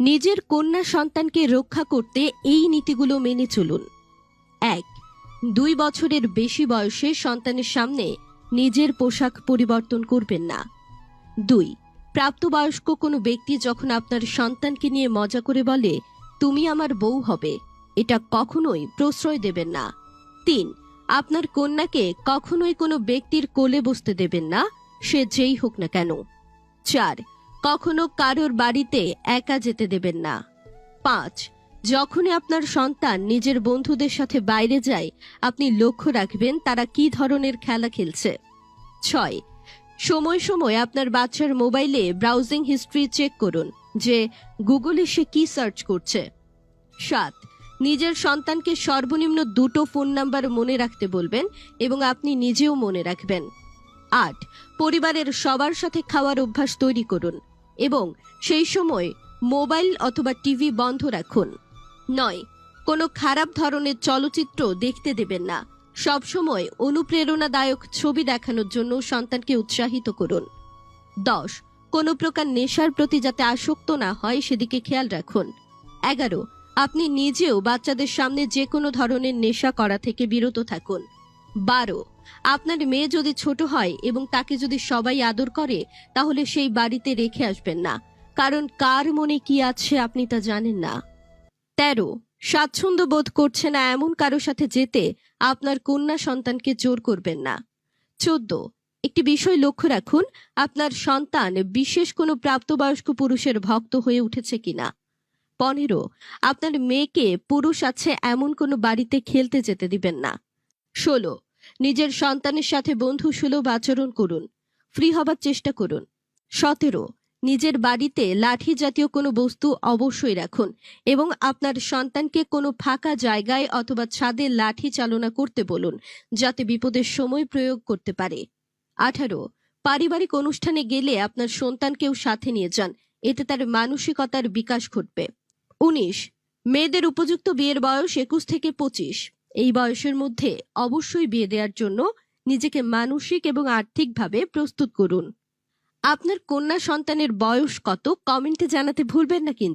নিজের কন্যা সন্তানকে রক্ষা করতে এই নীতিগুলো মেনে চলুন। ১. ২ বছরের বেশি বয়সে সন্তানের সামনে নিজের পোশাক পরিবর্তন করবেন না। ২. প্রাপ্তবয়স্ক কোনো ব্যক্তি যখন আপনার সন্তানকে নিয়ে মজা করে বলে, তুমি আমার বউ হবে, এটা কখনোই প্রশ্রয় দেবেন না। ৩. আপনার কন্যাকে কখনোই কোনো ব্যক্তির কোলে বসতে দেবেন না, সে যেই হোক না কেন। ৪. কখনো কারোর বাড়িতে একা যেতে দেবেন না। ৫. যখনই আপনার সন্তান নিজের বন্ধুদের সাথে বাইরে যায়, আপনি লক্ষ্য রাখবেন তারা কি ধরনের খেলা খেলছে। ৬. সময় সময় আপনার বাচ্চার মোবাইলে ব্রাউজিং হিস্ট্রি চেক করুন যে গুগলে সে কি সার্চ করছে। ৭. নিজের সন্তানকে সর্বনিম্ন 2টো ফোন নাম্বার মনে রাখতে বলবেন এবং আপনি নিজেও মনে রাখবেন। ৮. পরিবারের সবার সাথে খাওয়ার অভ্যাস তৈরি করুন এবং সেই সময় মোবাইল অথবা টিভি বন্ধ রাখুন। ৯. কোনো খারাপ ধরনের চলচ্চিত্র দেখতে দেবেন না। সবসময় অনুপ্রেরণাদায়ক ছবি দেখানোর জন্য সন্তানকে উৎসাহিত করুন। ১০. কোনো প্রকার নেশার প্রতি যাতে আসক্ত না হয় সেদিকে খেয়াল রাখুন। ১১. আপনি নিজেও বাচ্চাদের সামনে যে কোনো ধরনের নেশা করা থেকে বিরত থাকুন। ১২. আপনার মেয়ে যদি ছোট হয় এবং তাকে যদি সবাই আদর করে, তাহলে সেই বাড়িতে রেখে আসবেন না, কারণ কার মনে কি আছে আপনি তা জানেন না। ১৩. স্বাচ্ছন্দ্য বোধ করছে না এমন কারো সাথে যেতে আপনার কন্যা সন্তানকে জোর করবেন না। ১৪. একটি বিষয় লক্ষ্য রাখুন, আপনার সন্তান বিশেষ কোনো প্রাপ্তবয়স্ক পুরুষের ভক্ত হয়ে উঠেছে কিনা। ১৫. আপনার মেয়েকে পুরুষ আছে এমন কোনো বাড়িতে খেলতে যেতে দিবেন না। ১৬. নিজের সন্তানের সাথে বন্ধুসুলভ আচরণ করুন, ফ্রি হবার চেষ্টা করুন। ১৭. নিজের বাড়িতে লাঠি জাতীয় কোনো বস্তু অবশ্যই রাখুন এবং আপনার সন্তানকে কোনো ফাঁকা জায়গায় অথবা ছাদে লাঠি চালনা করতে বলুন, যাতে বিপদের সময় প্রয়োগ করতে পারে। ১৮. পারিবারিক অনুষ্ঠানে গেলে আপনার সন্তানকেও সাথে নিয়ে যান, এতে তার মানসিকতার বিকাশ ঘটবে। ১৯. মেয়েদের উপযুক্ত বিয়ের বয়স ২১ থেকে ২৫। এই বয়সের মধ্যে অবশ্যই বিয়ে দেওয়ার জন্য নিজেকে মানসিক এবং আর্থিকভাবে প্রস্তুত করুন। আপনার কন্যা সন্তানের বয়স কত কমেন্টে জানাতে ভুলবেন না কিন্তু।